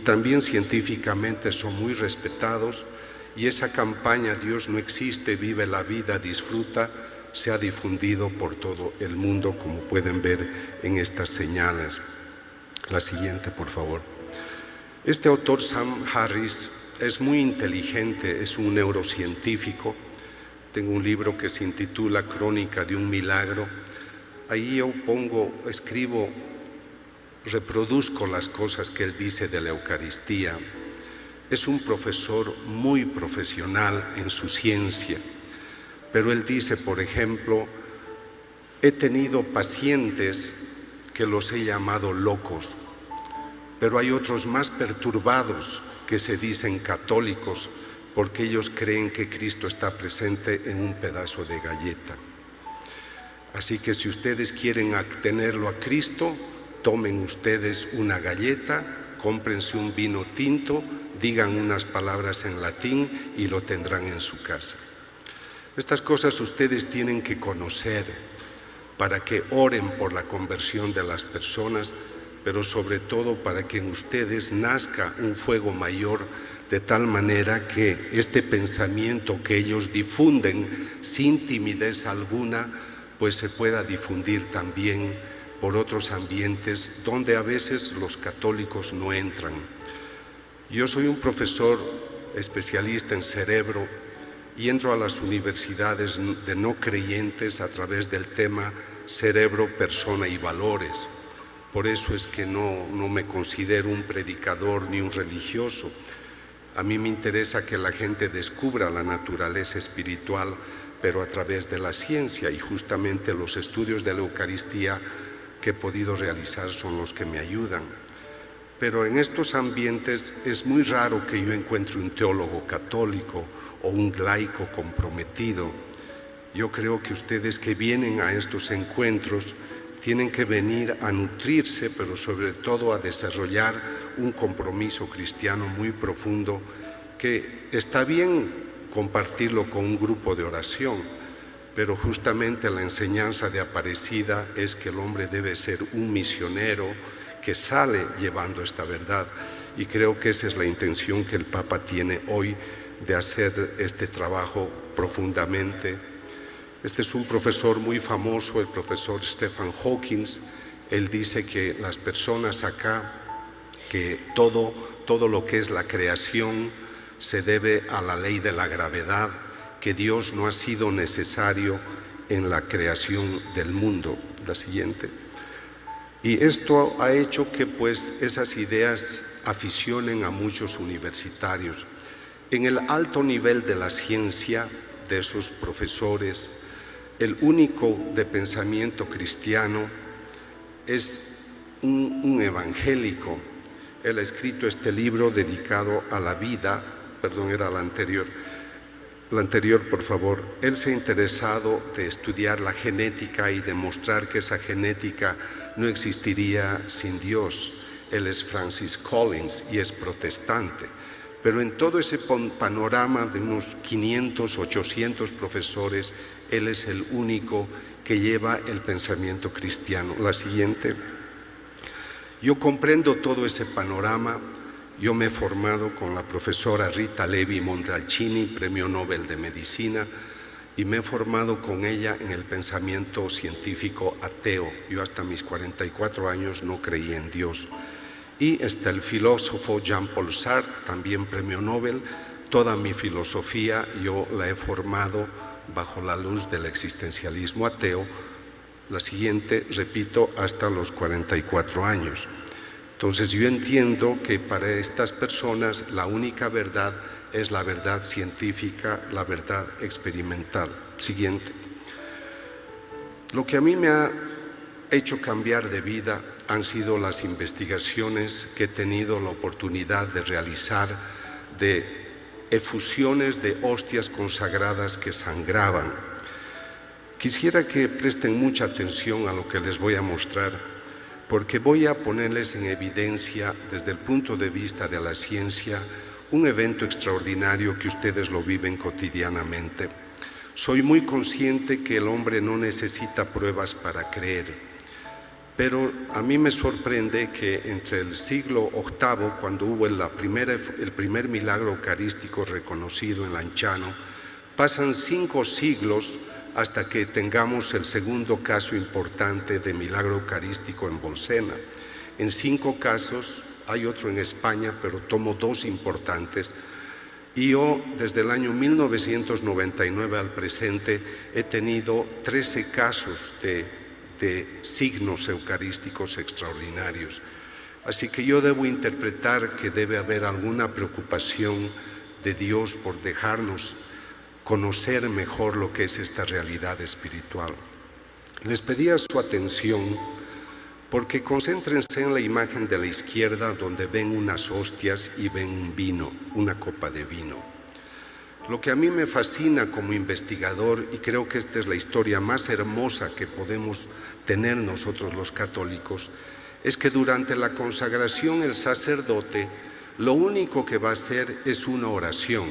también científicamente son muy respetados, y esa campaña Dios no existe, vive la vida, disfruta, se ha difundido por todo el mundo, como pueden ver en estas señales. La siguiente, por favor. Este autor, Sam Harris, es muy inteligente, es un neurocientífico. Tengo un libro que se intitula Crónica de un milagro. Ahí yo escribo, reproduzco las cosas que él dice de la Eucaristía. Es un profesor muy profesional en su ciencia, pero él dice, por ejemplo, he tenido pacientes que los he llamado locos, pero hay otros más perturbados que se dicen católicos porque ellos creen que Cristo está presente en un pedazo de galleta. Así que si ustedes quieren tenerlo a Cristo, tomen ustedes una galleta, cómprense un vino tinto, digan unas palabras en latín y lo tendrán en su casa. Estas cosas ustedes tienen que conocer para que oren por la conversión de las personas, pero sobre todo para que en ustedes nazca un fuego mayor, de tal manera que este pensamiento que ellos difunden sin timidez alguna, pues se pueda difundir también por otros ambientes donde a veces los católicos no entran. Yo soy un profesor especialista en cerebro y entro a las universidades de no creyentes a través del tema cerebro, persona y valores. Por eso es que no me considero un predicador ni un religioso. A mí me interesa que la gente descubra la naturaleza espiritual, pero a través de la ciencia, y justamente los estudios de la Eucaristía que he podido realizar son los que me ayudan. Pero en estos ambientes es muy raro que yo encuentre un teólogo católico o un laico comprometido. Yo creo que ustedes que vienen a estos encuentros tienen que venir a nutrirse, pero sobre todo a desarrollar un compromiso cristiano muy profundo, que está bien compartirlo con un grupo de oración, pero justamente la enseñanza de Aparecida es que el hombre debe ser un misionero que sale llevando esta verdad, y creo que esa es la intención que el Papa tiene hoy de hacer este trabajo profundamente. Este es un profesor muy famoso, el profesor Stephen Hawking. Él dice que las personas acá, que todo lo que es la creación se debe a la ley de la gravedad, que Dios no ha sido necesario en la creación del mundo. La siguiente. Y esto ha hecho que pues esas ideas aficionen a muchos universitarios. En el alto nivel de la ciencia de esos profesores, el único de pensamiento cristiano es un evangélico. Él ha escrito este libro dedicado a la vida, perdón, era la anterior, por favor. Él se ha interesado de estudiar la genética y demostrar que esa genética no existiría sin Dios. Él es Francis Collins y es protestante. Pero en todo ese panorama de unos 500, 800 profesores, él es el único que lleva el pensamiento cristiano. La siguiente. Yo comprendo todo ese panorama. Yo me he formado con la profesora Rita Levi Montalcini, Premio Nobel de Medicina, y me he formado con ella en el pensamiento científico ateo. Yo hasta mis 44 años no creí en Dios. Y está el filósofo Jean-Paul Sartre, también Premio Nobel. Toda mi filosofía yo la he formado bajo la luz del existencialismo ateo. La siguiente, repito, hasta los 44 años. Entonces yo entiendo que para estas personas la única verdad es la verdad científica, la verdad experimental. Siguiente. Lo que a mí me ha hecho cambiar de vida han sido las investigaciones que he tenido la oportunidad de realizar de efusiones de hostias consagradas que sangraban. Quisiera que presten mucha atención a lo que les voy a mostrar, porque voy a ponerles en evidencia desde el punto de vista de la ciencia un evento extraordinario que ustedes lo viven cotidianamente. Soy muy consciente que el hombre no necesita pruebas para creer. Pero a mí me sorprende que entre el siglo VIII, cuando hubo el primer milagro eucarístico reconocido en Lanciano, pasan 5 siglos hasta que tengamos el segundo caso importante de milagro eucarístico en Bolsena. En 5 casos, hay otro en España, pero tomo 2 importantes. Y yo, desde el año 1999 al presente, he tenido 13 casos de signos eucarísticos extraordinarios. Así que yo debo interpretar que debe haber alguna preocupación de Dios por dejarnos conocer mejor lo que es esta realidad espiritual. Les pedía su atención porque concéntrense en la imagen de la izquierda, donde ven unas hostias y ven un vino, una copa de vino. Lo que a mí me fascina como investigador, y creo que esta es la historia más hermosa que podemos tener nosotros los católicos, es que durante la consagración el sacerdote lo único que va a hacer es una oración.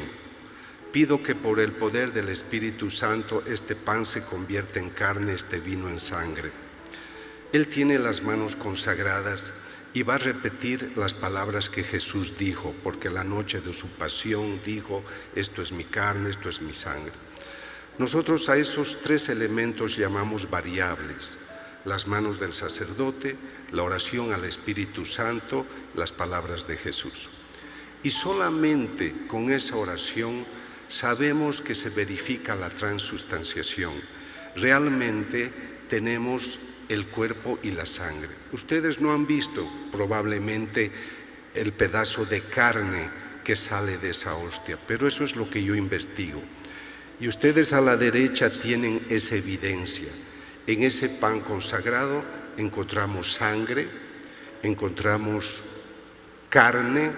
Pido que por el poder del Espíritu Santo este pan se convierta en carne, este vino en sangre. Él tiene las manos consagradas y va a repetir las palabras que Jesús dijo, porque la noche de su pasión dijo: esto es mi carne, esto es mi sangre. Nosotros a esos 3 elementos llamamos variables: las manos del sacerdote, la oración al Espíritu Santo, las palabras de Jesús. Y solamente con esa oración sabemos que se verifica la transustanciación. Realmente tenemos el cuerpo y la sangre. Ustedes no han visto probablemente el pedazo de carne que sale de esa hostia, pero eso es lo que yo investigo. Y ustedes a la derecha tienen esa evidencia. En ese pan consagrado encontramos sangre, encontramos carne,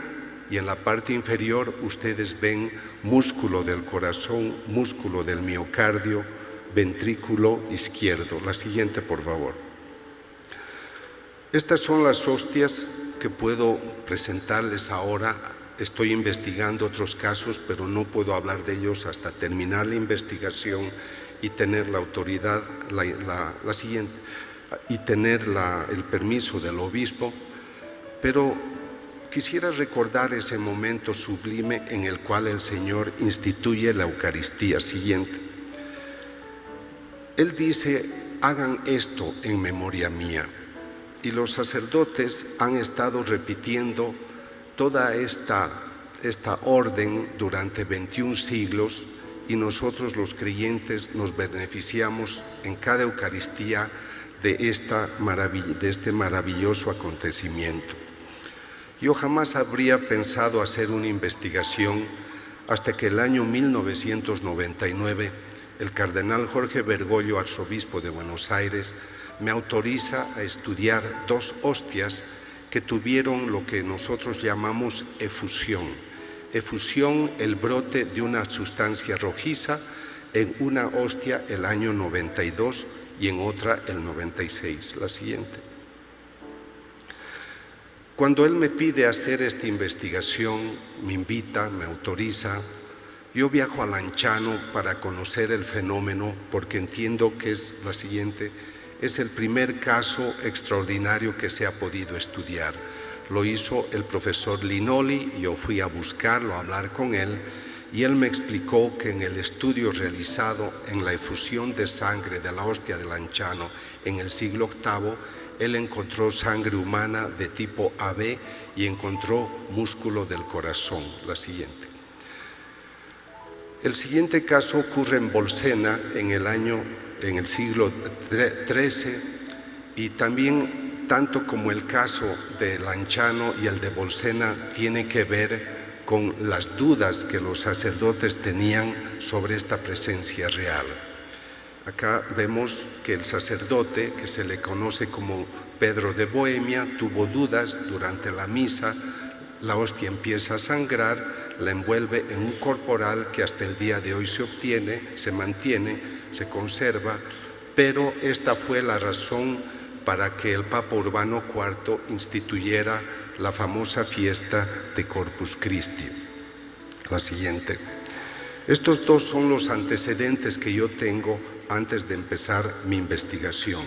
y en la parte inferior ustedes ven músculo del corazón, músculo del miocardio, ventrículo izquierdo. La siguiente, por favor. Estas son las hostias que puedo presentarles ahora. Estoy investigando otros casos, pero no puedo hablar de ellos hasta terminar la investigación y tener la autoridad, la siguiente, y tener el permiso del obispo. Pero quisiera recordar ese momento sublime en el cual el Señor instituye la Eucaristía. Siguiente. Él dice: hagan esto en memoria mía. Y los sacerdotes han estado repitiendo toda esta orden durante 21 siglos, y nosotros los creyentes nos beneficiamos en cada Eucaristía de este maravilloso acontecimiento. Yo jamás habría pensado hacer una investigación hasta que el año 1999 el cardenal Jorge Bergoglio, arzobispo de Buenos Aires, me autoriza a estudiar 2 hostias que tuvieron lo que nosotros llamamos efusión. Efusión, el brote de una sustancia rojiza en una hostia el año 92 y en otra el 96. La siguiente. Cuando él me pide hacer esta investigación, me invita, me autoriza, yo viajo a Lanciano para conocer el fenómeno, porque entiendo que es la siguiente: es el primer caso extraordinario que se ha podido estudiar. Lo hizo el profesor Linoli, yo fui a buscarlo, a hablar con él, y él me explicó que en el estudio realizado en la efusión de sangre de la hostia de Lanciano en el siglo VIII, él encontró sangre humana de tipo AB y encontró músculo del corazón. La siguiente. El siguiente caso ocurre en Bolsena en el siglo XIII, y también, tanto como el caso de Lanciano y el de Bolsena, tiene que ver con las dudas que los sacerdotes tenían sobre esta presencia real. Acá vemos que el sacerdote, que se le conoce como Pedro de Bohemia, tuvo dudas durante la misa. La hostia empieza a sangrar, la envuelve en un corporal que hasta el día de hoy se obtiene, se mantiene, se conserva, pero esta fue la razón para que el Papa Urbano IV instituyera la famosa fiesta de Corpus Christi. La siguiente. Estos 2 son los antecedentes que yo tengo antes de empezar mi investigación.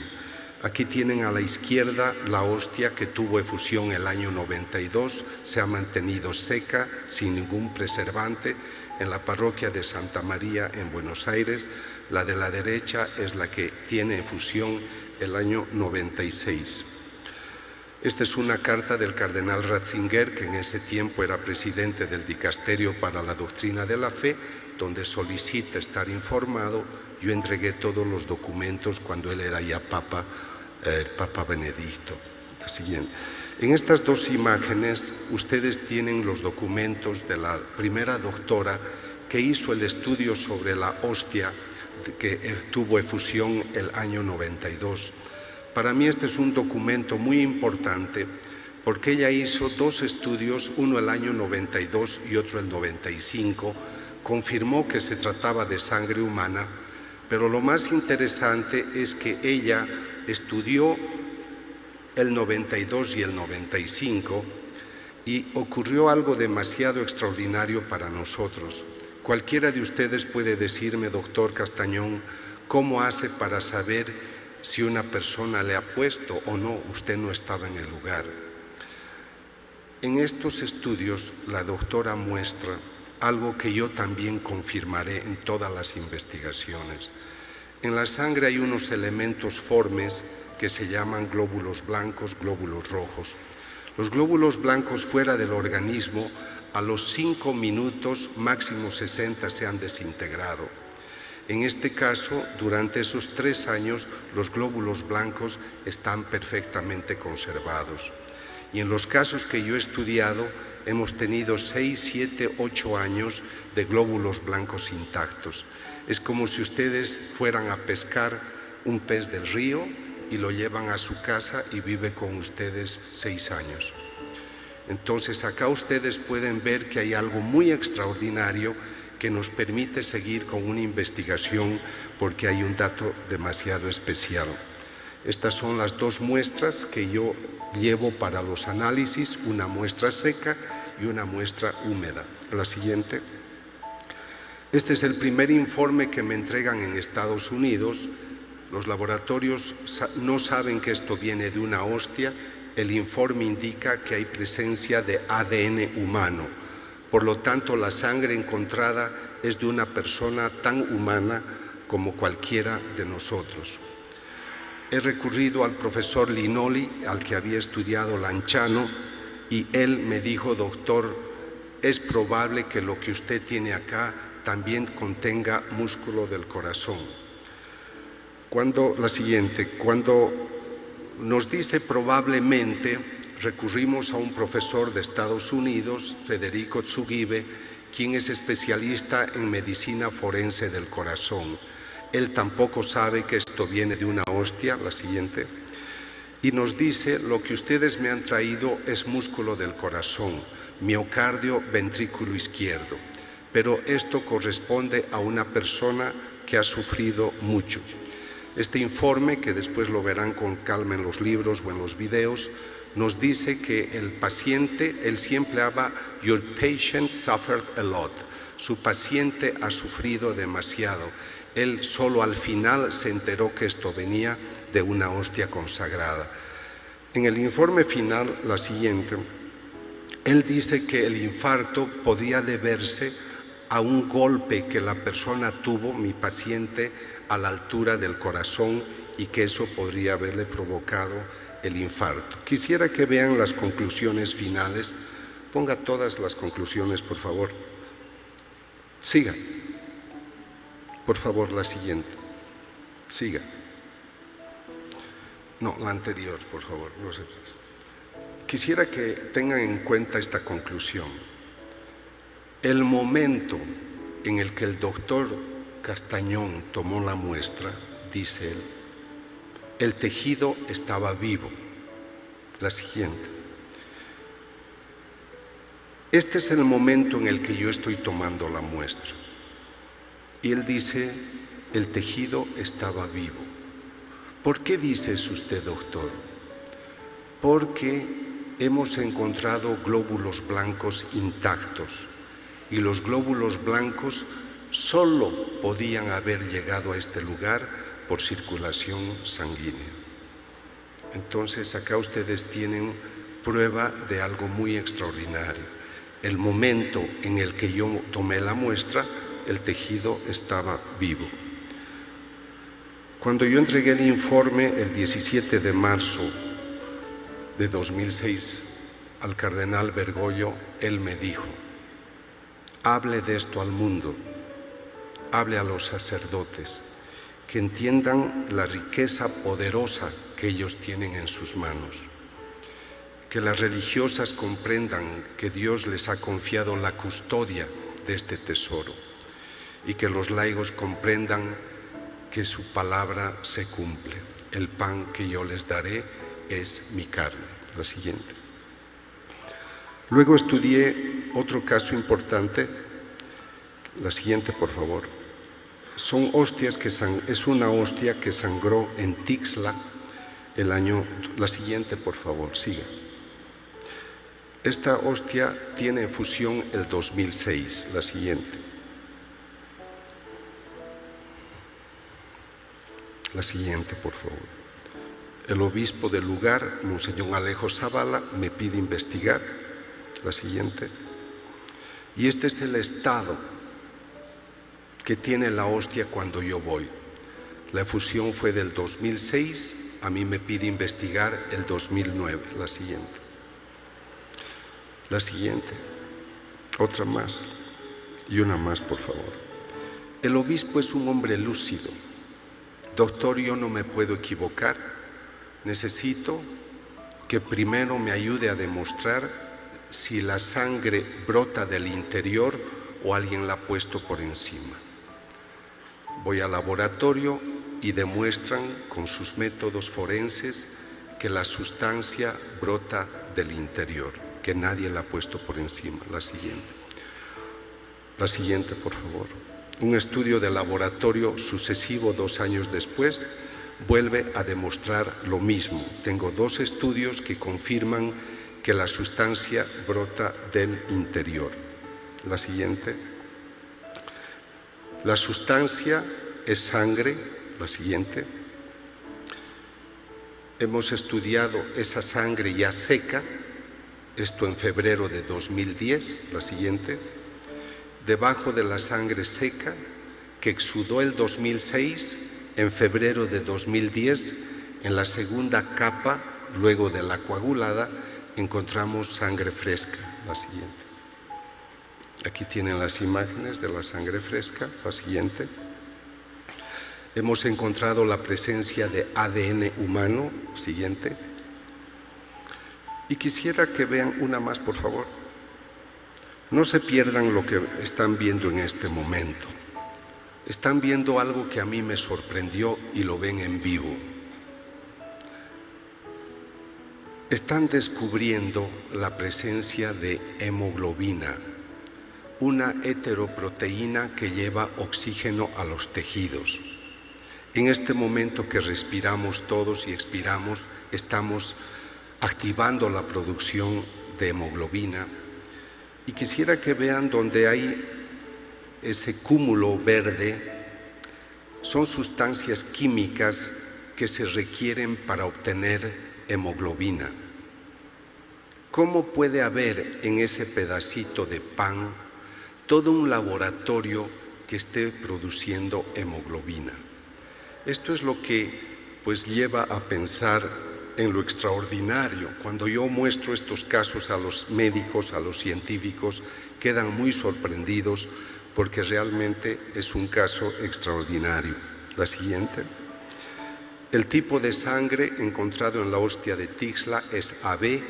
Aquí tienen a la izquierda la hostia que tuvo efusión el año 92, se ha mantenido seca, sin ningún preservante, en la parroquia de Santa María en Buenos Aires. La de la derecha es la que tiene efusión el año 96. Esta es una carta del cardenal Ratzinger, que en ese tiempo era presidente del Dicasterio para la Doctrina de la Fe, donde solicita estar informado. Yo entregué todos los documentos cuando él era ya Papa, el Papa Benedicto. La siguiente. En estas dos imágenes ustedes tienen los documentos de la primera doctora que hizo el estudio sobre la hostia que tuvo efusión el año 92. Para mí este es un documento muy importante porque ella hizo dos estudios, uno el año 92 y otro el 95, confirmó que se trataba de sangre humana, pero lo más interesante es que ella estudió el 92 y el 95 y ocurrió algo demasiado extraordinario para nosotros. Cualquiera de ustedes puede decirme, doctor Castañón, cómo hace para saber si una persona le ha puesto o no, usted no estaba en el lugar. En estos estudios la doctora muestra algo que yo también confirmaré en todas las investigaciones. En la sangre hay unos elementos formes que se llaman glóbulos blancos, glóbulos rojos. Los glóbulos blancos fuera del organismo a los 5 minutos, máximo 60, se han desintegrado. En este caso, durante esos 3 años, los glóbulos blancos están perfectamente conservados. Y en los casos que yo he estudiado, hemos tenido 6, 7, 8 años de glóbulos blancos intactos. Es como si ustedes fueran a pescar un pez del río y lo llevan a su casa y vive con ustedes 6 años. Entonces, acá ustedes pueden ver que hay algo muy extraordinario que nos permite seguir con una investigación porque hay un dato demasiado especial. Estas son las dos muestras que yo llevo para los análisis, una muestra seca y una muestra húmeda. La siguiente. Este es el primer informe que me entregan en Estados Unidos. Los laboratorios no saben que esto viene de una hostia. El informe indica que hay presencia de ADN humano. Por lo tanto, la sangre encontrada es de una persona tan humana como cualquiera de nosotros. He recurrido al profesor Linoli, al que había estudiado Lanciano, y él me dijo, doctor, es probable que lo que usted tiene acá también contenga músculo del corazón. Cuando nos dice probablemente, recurrimos a un profesor de Estados Unidos, Federico Tsugibe, quien es especialista en medicina forense del corazón. Él tampoco sabe que esto viene de una hostia, la siguiente, y nos dice, lo que ustedes me han traído es músculo del corazón, miocardio, ventrículo izquierdo, pero esto corresponde a una persona que ha sufrido mucho. Este informe, que después lo verán con calma en los libros o en los videos, nos dice que el paciente, él siempre habla, your patient suffered a lot. Su paciente ha sufrido demasiado. Él solo al final se enteró que esto venía de una hostia consagrada. En el informe final, la siguiente, él dice que el infarto podría deberse a un golpe que la persona tuvo, mi paciente, a la altura del corazón y que eso podría haberle provocado el infarto. Quisiera que vean las conclusiones finales. Ponga todas las conclusiones, por favor. Siga. Por favor, la siguiente. Siga. No, la anterior, por favor. No sé. Quisiera que tengan en cuenta esta conclusión. El momento en el que el doctor Castañón tomó la muestra, dice él, el tejido estaba vivo. La siguiente. Este es el momento en el que yo estoy tomando la muestra. Y él dice, el tejido estaba vivo. ¿Por qué dice eso usted, doctor? Porque hemos encontrado glóbulos blancos intactos y los glóbulos blancos solo podían haber llegado a este lugar por circulación sanguínea. Entonces acá ustedes tienen prueba de algo muy extraordinario. El momento en el que yo tomé la muestra, el tejido estaba vivo. Cuando yo entregué el informe el 17 de marzo de 2006 al cardenal Bergoglio, él me dijo: hable de esto al mundo, hable a los sacerdotes, que entiendan la riqueza poderosa que ellos tienen en sus manos, que las religiosas comprendan que Dios les ha confiado la custodia de este tesoro y que los laicos comprendan que su palabra se cumple. El pan que yo les daré es mi carne. La siguiente. Luego estudié otro caso importante. La siguiente, por favor. Son hostias es una hostia que sangró en Tixla el año. La siguiente, por favor, siga. Esta hostia tiene efusión el 2006. La siguiente. La siguiente, por favor. El obispo del lugar, Monseñor Alejo Zavala, me pide investigar. La siguiente. Y este es el estado que tiene la hostia cuando yo voy. La efusión fue del 2006, a mí me pide investigar el 2009. La siguiente. La siguiente. Otra más. Y una más, por favor. El obispo es un hombre lúcido. Doctor, yo no me puedo equivocar. Necesito que primero me ayude a demostrar si la sangre brota del interior o alguien la ha puesto por encima. Voy al laboratorio y demuestran con sus métodos forenses que la sustancia brota del interior, que nadie la ha puesto por encima. La siguiente. La siguiente, por favor. Un estudio de laboratorio sucesivo 2 años después vuelve a demostrar lo mismo. Tengo 2 estudios que confirman que la sustancia brota del interior. La siguiente. La sustancia es sangre. La siguiente. Hemos estudiado esa sangre ya seca, esto en febrero de 2010. La siguiente. Debajo de la sangre seca que exudó el 2006, en febrero de 2010, en la segunda capa, luego de la coagulada, encontramos sangre fresca. La siguiente. Aquí tienen las imágenes de la sangre fresca. La siguiente. Hemos encontrado la presencia de ADN humano. Siguiente. Y quisiera que vean una más, por favor. No se pierdan lo que están viendo en este momento. Están viendo algo que a mí me sorprendió y lo ven en vivo. Están descubriendo la presencia de hemoglobina, una heteroproteína que lleva oxígeno a los tejidos. En este momento que respiramos todos y expiramos, estamos activando la producción de hemoglobina. Y quisiera que vean donde hay ese cúmulo verde, son sustancias químicas que se requieren para obtener hemoglobina. ¿Cómo puede haber en ese pedacito de pan todo un laboratorio que esté produciendo hemoglobina? Esto es lo que pues lleva a pensar en lo extraordinario. Cuando yo muestro estos casos a los médicos, a los científicos, quedan muy sorprendidos porque realmente es un caso extraordinario. La siguiente. El tipo de sangre encontrado en la hostia de Tixla es AB,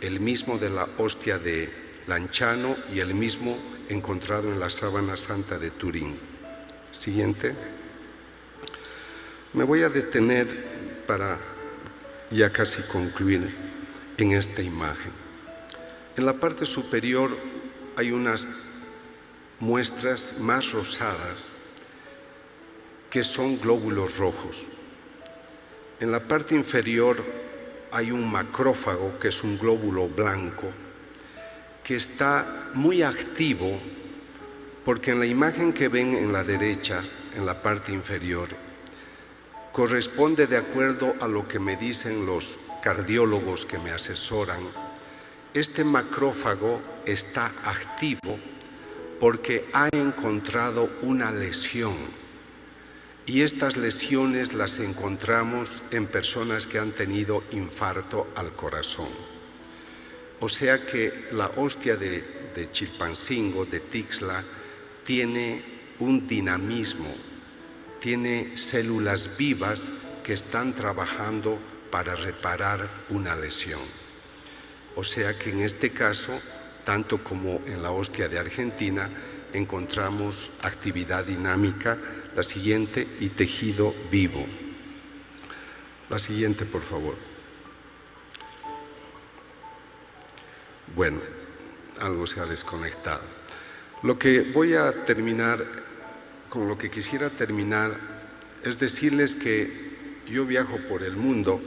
el mismo de la hostia de Lanciano y el mismo encontrado en la Sábana Santa de Turín. Siguiente. Me voy a detener para ya casi concluir en esta imagen. En la parte superior hay unas muestras más rosadas que son glóbulos rojos. En la parte inferior hay un macrófago que es un glóbulo blanco que está muy activo porque en la imagen que ven en la derecha, en la parte inferior, corresponde, de acuerdo a lo que me dicen los cardiólogos que me asesoran, este macrófago está activo porque ha encontrado una lesión, y estas lesiones las encontramos en personas que han tenido infarto al corazón. O sea que la hostia de Chilpancingo, de Tixla, tiene un dinamismo, tiene células vivas que están trabajando para reparar una lesión. O sea que en este caso, tanto como en la hostia de Argentina, encontramos actividad dinámica, la siguiente, y tejido vivo. La siguiente, por favor. Bueno, algo se ha desconectado. Lo que voy a terminar, con lo que quisiera terminar, es decirles que yo viajo por el mundo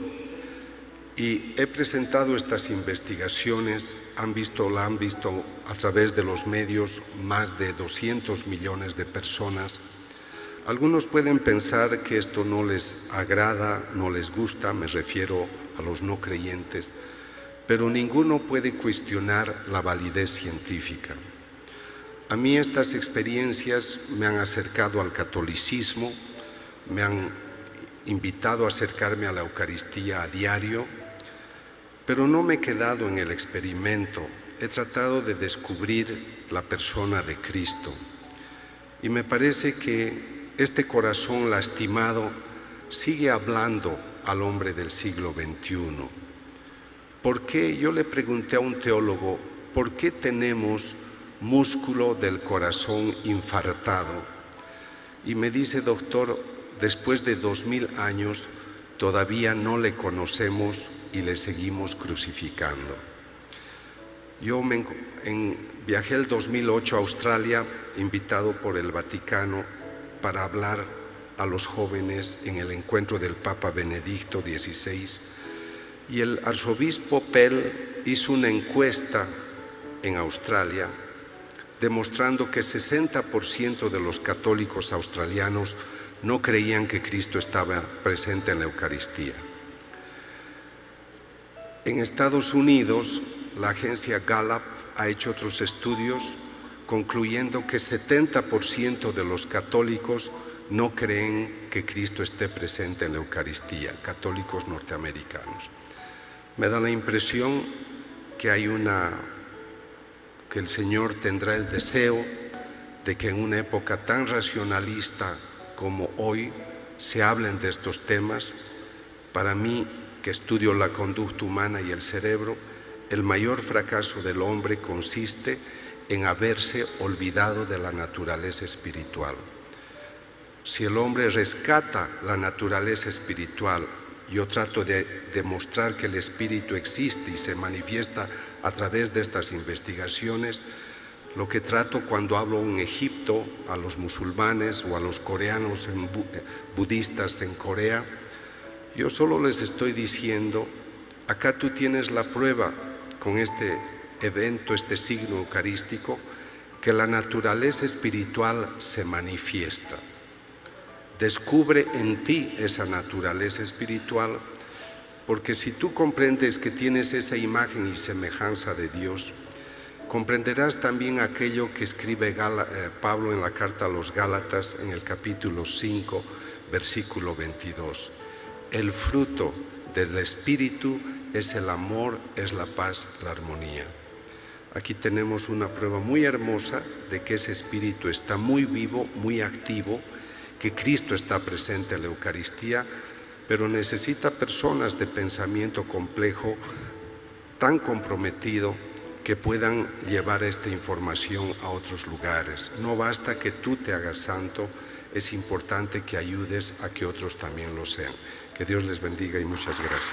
y he presentado estas investigaciones, la han visto a través de los medios más de 200 millones de personas. Algunos pueden pensar que esto no les agrada, no les gusta, me refiero a los no creyentes, pero ninguno puede cuestionar la validez científica. A mí estas experiencias me han acercado al catolicismo, me han invitado a acercarme a la Eucaristía a diario, pero no me he quedado en el experimento, he tratado de descubrir la persona de Cristo. Y me parece que este corazón lastimado sigue hablando al hombre del siglo XXI. ¿Por qué? Yo le pregunté a un teólogo, ¿por qué tenemos músculo del corazón infartado? Y me dice, doctor, después de 2000 años todavía no le conocemos y le seguimos crucificando. Yo viajé el 2008 a Australia, invitado por el Vaticano para hablar a los jóvenes en el encuentro del Papa Benedicto XVI, y el arzobispo Pell hizo una encuesta en Australia demostrando que 60% de los católicos australianos no creían que Cristo estaba presente en la Eucaristía. En Estados Unidos, la agencia Gallup ha hecho otros estudios concluyendo que 70% de los católicos no creen que Cristo esté presente en la Eucaristía, católicos norteamericanos. Me da la impresión que que el Señor tendrá el deseo de que en una época tan racionalista como hoy se hablen de estos temas. Para mí, que estudio la conducta humana y el cerebro, el mayor fracaso del hombre consiste en haberse olvidado de la naturaleza espiritual. Si el hombre rescata la naturaleza espiritual, yo trato de demostrar que el espíritu existe y se manifiesta a través de estas investigaciones. Lo que trato cuando hablo en Egipto a los musulmanes o a los coreanos budistas en Corea, yo solo les estoy diciendo, acá tú tienes la prueba con este evento, este signo eucarístico, que la naturaleza espiritual se manifiesta. Descubre en ti esa naturaleza espiritual, porque si tú comprendes que tienes esa imagen y semejanza de Dios, comprenderás también aquello que escribe Pablo en la carta a los Gálatas en el capítulo 5, versículo 22. El fruto del Espíritu es el amor, es la paz, la armonía. Aquí tenemos una prueba muy hermosa de que ese Espíritu está muy vivo, muy activo, que Cristo está presente en la Eucaristía, pero necesita personas de pensamiento complejo, tan comprometido, que puedan llevar esta información a otros lugares. No basta que tú te hagas santo, es importante que ayudes a que otros también lo sean. Que Dios les bendiga y muchas gracias.